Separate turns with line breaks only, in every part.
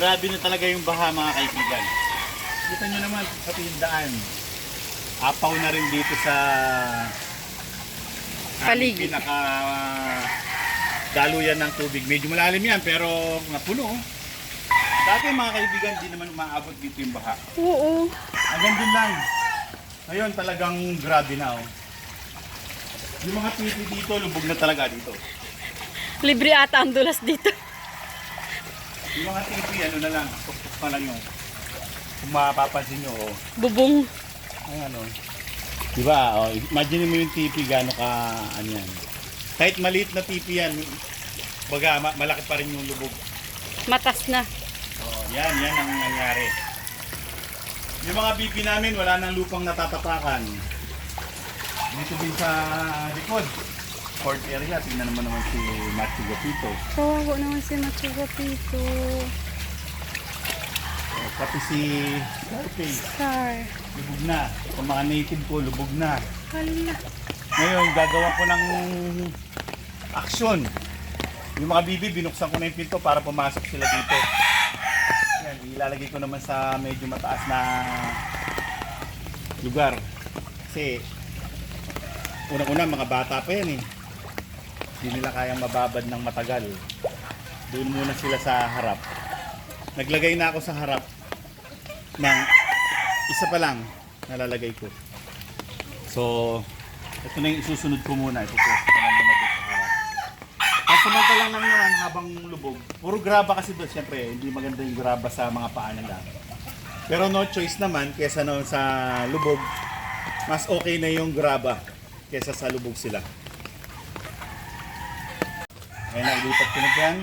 grabe na talaga yung baha mga kaibigan. Kita nyo naman sa tindaan. Apaw na rin dito sa
Paligid.
pinaka daluyan ng tubig. Medyo malalim yan pero napuno. Dati mga kaibigan, di naman umaabot dito yung baha.
Oo.
Hanggang dun lang. Ngayon talagang grabe na oh. Yung mga titi dito, lubog na talaga dito.
Libre ata ang dulas dito.
Yung mga titi, ano na lang, tuktok pa lang yung kung mapapansin nyo, oh.
Bubong.
Ayan oh. Diba, oh, imagine mo yung tipi gaano ka, ano yan. Kahit maliit na tipi yan, baga malaki pa rin yung lubog.
Matas na.
Oh, yan ang nangyari. Yung mga bibi namin, wala nang lupang natatapakan. Dito din sa likod, court area, tingnan naman si Machu Gapito.
Kawawa naman si Machu Gapito.
Oh, pati si Scarface,
Scar.
lubog na. Yung mga native ko, lubog na.
Hala.
Ngayon, gagawa ko ng aksyon. Yung mga bibi, binuksan ko na yung pinto para pumasok sila dito. Yan, ilalagay ko naman sa medyo mataas na lugar. Kasi, unang-una, mga bata pa yan eh. Hindi nila kayang mababad ng matagal. Doon muna sila sa harap. Naglagay na ako sa harap ng isa pa lang nalalagay ko. So, ito na yung isusunod ko muna. Ito ko na muna dito sa harap. At samantala lang naman habang lubog. Puro graba kasi doon. Siyempre, hindi maganda yung graba sa mga paa nila. Pero no choice naman, kesa no sa lubog, mas okay na yung graba kesa sa lubog sila. Ngayon, nailipat ko na dyan.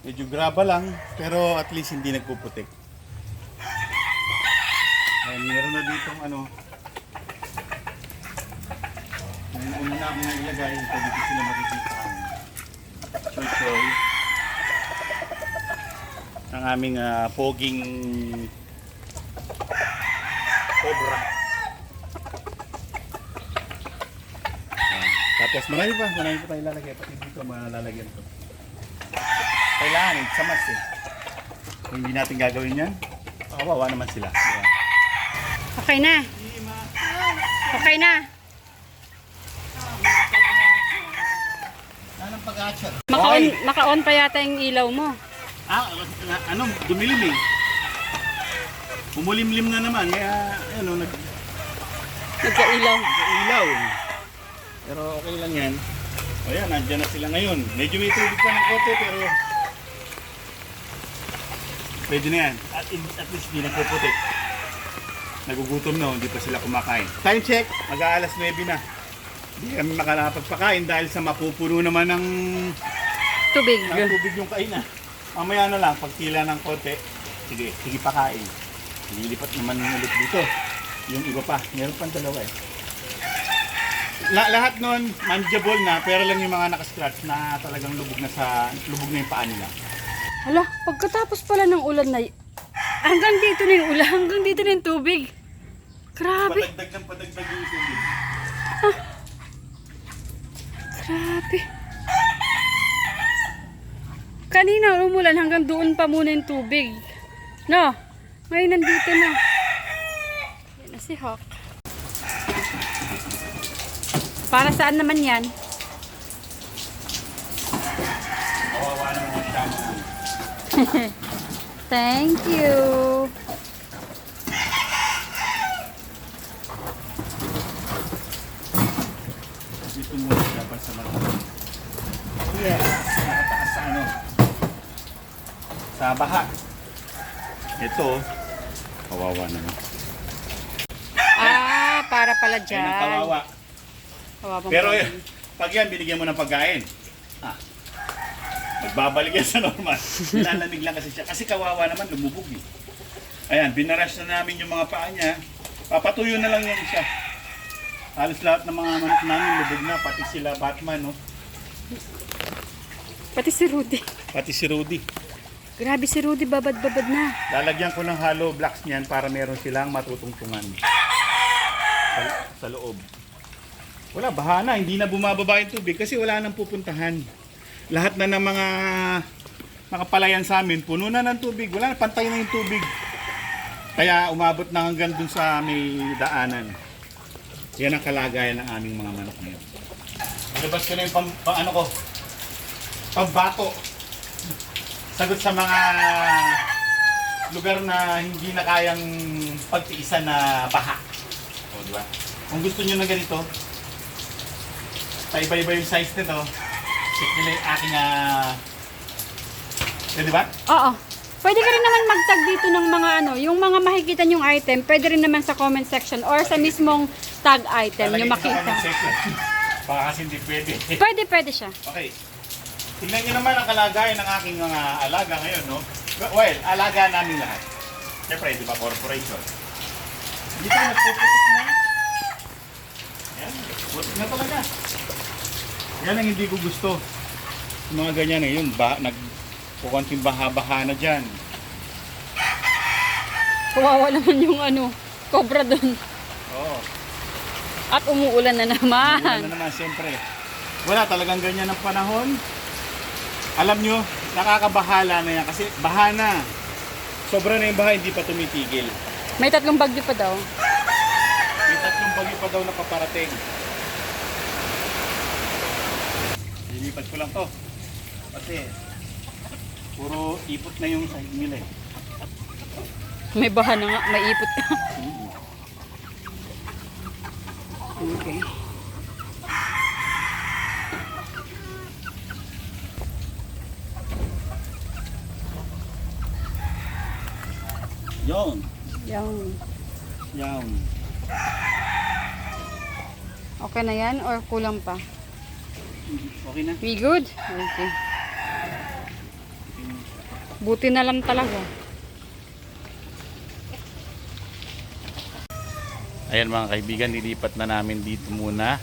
Medyo graba lang, pero at least hindi nagpuputik. Ngayon, meron na ditong ano. Ngayon, una na akong ilagay. Ito dito sila makikita ang choy-choy. Ang aming poging cobra. Tapos marami pa tayo lalagay. Pati dito malalagyan to. Kailangan eh, sa mas eh. Kung hindi natin gagawin yan, kawawa naman sila. Diba?
Okay na. Okay na.
Anong pag-atsyat?
Maka-on pa yata yung ilaw mo.
Ano, dumilim eh. Umulimlim na naman. Kaya, ano,
Nagka-ilaw.
nag-ilaw. Pero okay lang yan. O yan, nandyan na sila ngayon. Medyo may tubig pa ng kote, pero pwede na yan. At least di nagpuputik. Nagugutom na, hindi pa sila kumakain. Time check, mag-aalas 9 na. Hindi kami makalapagpakain dahil sa mapupuno naman ng
Tubig.
tubig yung kainan. Mamaya na lang, pag tila ng konti, sige pakain. Lilipat naman ulit dito. Yung iba pa, meron pang dalawa eh. Lahat nun, manageable na, pero lang yung mga nakascratch na talagang lubog na yung paa nila.
Hala, pagkatapos pala ng ulan na hanggang dito na yung ulan, hanggang dito na yung tubig. Grabe.
Padagdag yung tubig.
Grabe. Kanina umulan hanggang doon pa muna yung tubig. No? Ngayon nandito na. Yan na si Hawk. Para saan naman yan?
Kawawa naman yung tama.
Thank you.
Dito muna dapat sa mga.
Yes.
Nakataas sa ano. Sa baha. Ito, kawawa naman.
Para pala
Yan
dyan.
ang kawawa.
Kawawa
Pero
pala.
pag yan, binigyan mo ng pagkain. Magbabalik yan sa normal. Nilalamig lang kasi siya. Kasi kawawa naman, lumubog eh. Ayan, binarush na namin yung mga paa niya. Papatuyo na lang yan siya. Halos lahat ng mga manok namin lubog na. Pati sila Batman, no?
Pati si Rudy.
Pati si Rudy.
Grabe si Rudy, babad-babad na.
Lalagyan ko ng hollow blocks niyan para meron silang matutungtungan sa loob. Wala, baha na. Hindi na bumababa yung tubig kasi wala nang pupuntahan. Lahat na ng mga nakapalayan sa amin, puno na ng tubig. Wala, pantay na yung tubig. Kaya umabot na hanggang dun sa may daanan. Yan ang kalagayan ng aming mga manok ngayon. Nilabas ko na yung ano ko, pambato. Sagot sa mga lugar na hindi na kayang pagtiisan na baha. O, di ba? Kung gusto nyo na ganito, iba-iba yung size nito, check nyo na yung aking di ba?
Oo. Pwede ka rin naman mag-tag dito ng mga ano, yung mga makikita yung item, pwede rin naman sa comment section or sa mismong tag item, yung
Talagay ko sa
makita.
comment section. Baka kasi hindi pwede.
Pwede siya.
Okay. Tingnan nyo naman ang kalagayan ng aking mga alaga ngayon, no? Well, alaga namin lahat. Siyempre, di ba, corporation. Dito, nagpuputik na. Yan, putik na talaga. Yan ang hindi ko gusto. Yung mga ganyan eh, yung nagkukunting baha-baha na dyan.
Kawawa naman yung ano, cobra doon.
Oo.
At umuulan na
Umulan
naman.
na naman, siyempre. Wala talagang ganyan ang panahon. Alam nyo, nakakabahala na yan kasi baha na. Sobra na yung baha, hindi pa tumitigil.
May 3 bagyo pa daw.
May 3 bagyo pa daw na paparating. Lilipat ko lang to. Kasi, puro ipot na yung sahig nila eh.
May baha na nga, may ipot ka. Okay.
Yon.
Yan.
Yan.
Okay na yan or kulang pa?
Okay na.
We good? Okay. Buti na lang talaga.
Ayan mga kaibigan, nilipat na namin dito muna.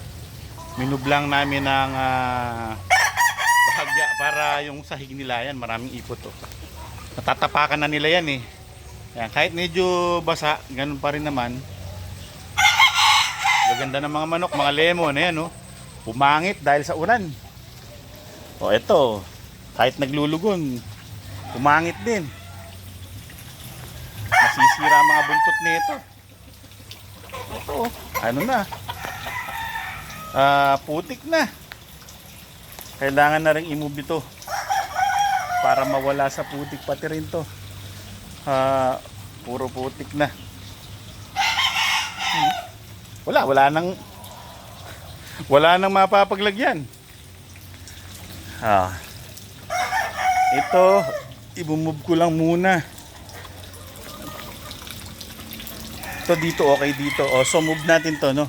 Minublang namin ng bahagya para yung sahig nila yan, maraming ipot to. Natatapakan na nila yan eh. Ayan, kahit medyo basa, ganun pa rin naman. Gaganda ng mga manok, mga lemon, ayan oh. Pumangit dahil sa ulan. O eto, kahit naglulugon, pumangit din. Nasisira ang mga buntot nito. Ito, ano na? Putik na. Kailangan na rin i-move ito para mawala sa putik pati rin to. Puro putik na. Wala nang mapapaglagyan. Ito, i-move ko lang muna. Ito dito, okay dito. O, so move natin to, no?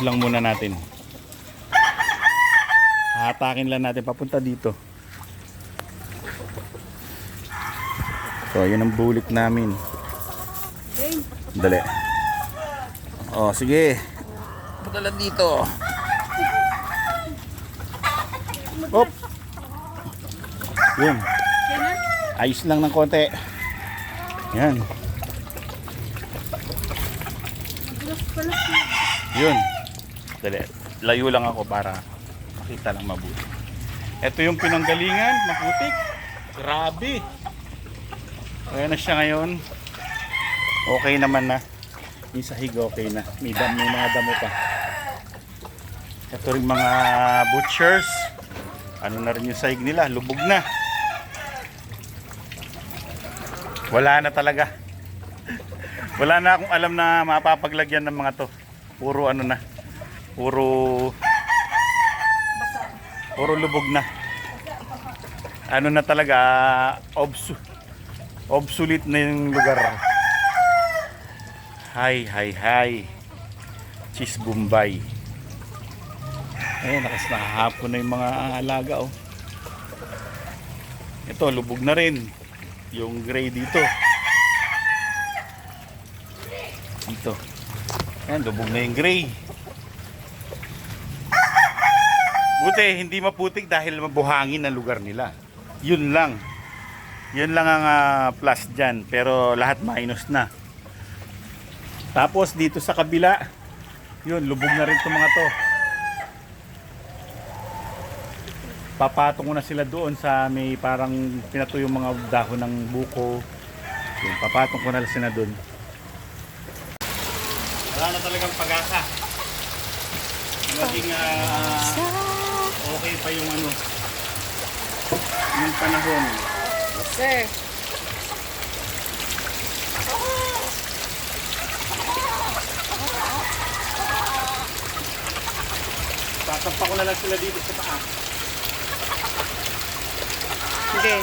Lang muna natin. Hatakin lang natin papunta dito. So, yun ang bulik namin. Dali. O, sige. Punta lang dito. Hop. Yun. Ayos lang ng konti. Yan. Yun. Dali. Layo lang ako para makita lang mabuti. Ito yung pinanggalingan, maputik. Grabe. Ayan na siya ngayon. Okay naman na. Yung sahig okay na. May mga damo pa. Ito rin mga butchers. Ano na rin yung sahig nila. Lubog na. Wala na talaga. Wala na akong alam na mapapaglagyan ng mga to. Puro ano na. Puro lubog na. Ano na talaga. Obsolete na yung lugar. Hi. Cheese Bombay. Ayun, nakahapon na yung mga alaga oh. Ito, lubog na rin. Yung gray dito. Dito. Ayan, lubog na yung gray. Buti, hindi maputik dahil mabuhangin ang lugar nila. Yun lang. Yun lang ang plus dyan. Pero lahat minus na. Tapos dito sa kabila, yun, lubog na rin itong mga to. papatong ko na sila doon sa may parang pinatuyo yung mga dahon ng buko. Yun, papatong ko na sila doon. Wala na talagang pag-asa. Maging okay pa yung ano, yung panahon.
Yes, sir.
Tatampa ko na lang sila dito sa taas.
Sige.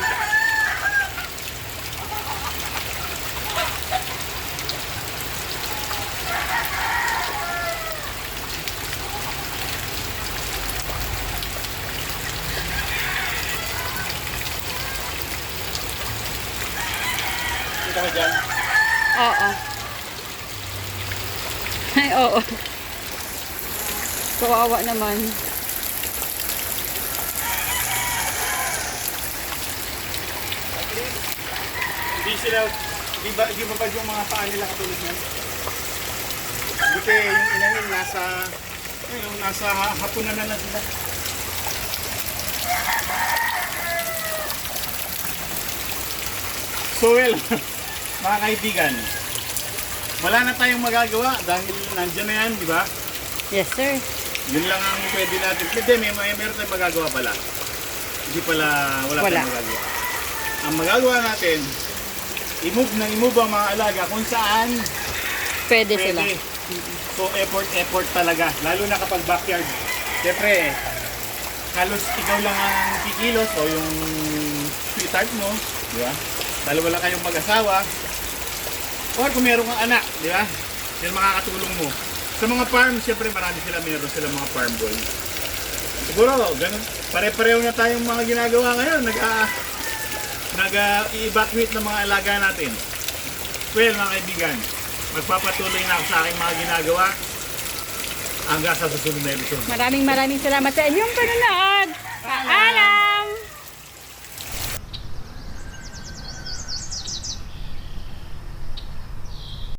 Kita ko dyan.
Oo. Ay, oo. Kawawa naman.
Hindi ba yung mga paa nila katulad yan? Buti yung inahin nasa hapunan na sila. So well, mga kaibigan, wala na tayong magagawa dahil nandiyan na yan, di ba?
Yes, sir.
Yun lang ang pwede natin. Hindi, meron tayong magagawa pala. Hindi pala, wala tayong magagawa. Ang magagawa natin, i-move ang mga alaga kung saan
Pwede sila.
So effort talaga. Lalo na kapag backyard. Siyempre, halos ikaw lang ang kikilos o yung sweetheart mo. Di ba? Dahil wala kayong mag-asawa. Or kung meron kang anak, di ba? Yan makakatulong mo. Sa mga farm, siyempre marami meron sila mga farm boy. Siguro, ganun. Pare-pareho na tayong mga ginagawa ngayon. Nag-evacuate ng mga alaga natin. Well, mga kaibigan, magpapatuloy na ako sa aking mga ginagawa hanggang sa susunod na episode.
Maraming salamat sa inyong panonood. Paalam!